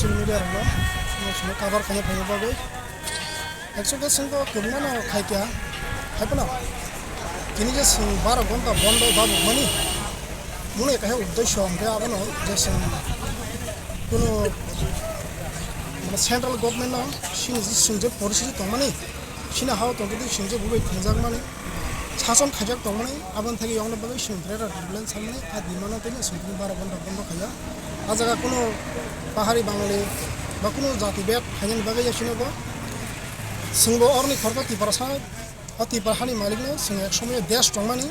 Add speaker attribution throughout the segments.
Speaker 1: social media rong no cover khanya phai ba gai actually sing ko kemna no khai kya hai pa na kini je sing 12 ঘন্টা বন্ধ বাবু মানে মনে কাহে উদ্দেশ্য আমরা আবনো যে sing কোনো মানে সেন্ট্রাল গভর্নমেন্ট না সিনি সিংজে পরিস্থিতি দंमाने সিনা হাও তংদি সিংজে বুবাই থंजाक माने শাসন খাজাক দंमाने আবন থেকে ইয়ংনা বাগै সিংফ্রেরা ডিপ্লেন সামনে আ দিমানা তেনে সিংফ্রিন 12 ঘন্টা বন্ধ খায়া আজাga কোনো পাহাড়ি বাঙালি বা কোনো জাতিভেদ হাইন বাগै যাসিনবো সিংবো অরনি খরকা তিপারসা অতি পাহাড়ি মালিকনো সিং এক সময় দেশ দंमाने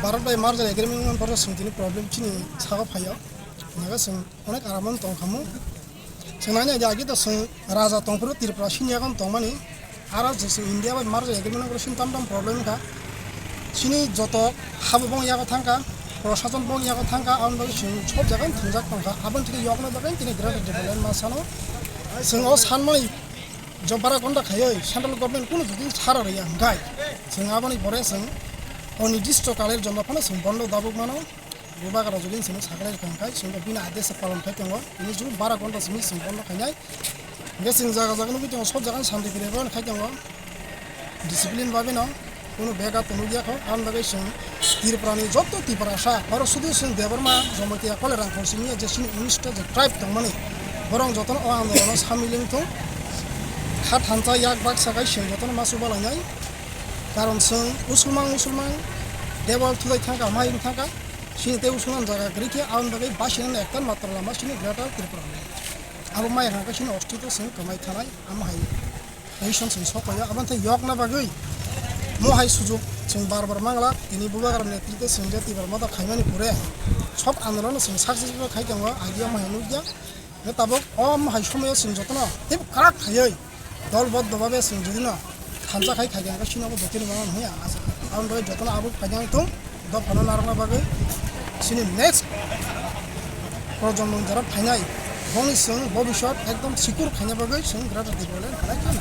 Speaker 1: भारत बाय मार्जाल एग्रीमेंट पर सिंथिनि प्रॉब्लम चिनि सागा फाया नागा सिं अनेक आरामन तंखामु सिंनानि जागि त सिं राजा तंफुर तिरप्रा सिनियागन तंमानि आरा सिं इंडिया बाय मार्जाल एग्रीमेंट पर सिन ताम प्रॉब्लम का सिनि जत हाबु बं यागा थांका प्रशासन बं यागा थांका आन बाय सिं सब जागान थंजाक तंखा आबन थिनि यगना बागै तिनि ग्रेट डेभलपमेंट मासानो सिं अ सानमानि जो 12 घंटा खायो सेंट्रल गवर्नमेंट कुनो जुदि सारा रया गाय सिं आबनि परे सिं অনির্দিষ্ট কালের জন্য কোনো বন্ধ দাবক মানো গোবাগারা যদি সিং সাগলের কাঙ্কাই সিং বিনা আদেশ পালন খাইতেন তিনি যদি 12 ঘন্টা সিং সিং বন্ধ খাইনাই গেসিং জায়গা জায়গা নবি সব জায়গা শান্তি ফিরে খাইতেন ডিসিপ্লিন ভাবে না কোনো বেগা তনুগিয়া খাও আন বাগে সিং তীর প্রাণী যত তীব্র আশা আর শুধু সিং দেবরমা জমতিয়া কলে রাং সিং যে সিং 19টা যে ট্রাইব দं মানে বরং যতন আন্দোলন সামিলিং তো খাত হানচা ইয়াক বাক সাগাই সিং যতন মাসু বালাইনাই কারণ সিং মুসলমান দেওয়াল থুলাই থাকা মাইম থাকা সিনি তে উসমান জায়গা গ্রিকে আউন বাগै বাসিনান একটা মাত্র লামা সিনি গ্রেটার ত্রিপুরা আবো মাই হাঙ্কা সিনি অস্তিত্ব সিং কমাই থানাই আমহাই এইসন সিং সকায়া আবান্তে ইয়কনা বাগै মহাই সুযোগ সিং বারবার মাংলা তিনি বুবাগার নেতৃত্বে সিং যে তিবার মতো খাইমানি পুরে সব আন্দোলন সিং সাকসেসফুল খাইতেন আইডিয়া মাই নুগিয়া তাবক মহাই সময় সিং যতনা তেব কারাক খাইयै দলবদ্ধভাবে সিং যদি না খানজা খাই খাইগেন সিনাবো দতিনি বানান হইয়া আছে आउन बागै जतन आबो फाइनां दं द फाना नारना बागै सिनि नेक्स्ट प्रजन्म जारा फाइनाय बनि जों भबिष्यत एकदम सिकुर खाइना बागै जों ग्रेट डेभलपमेंट खालाय खाना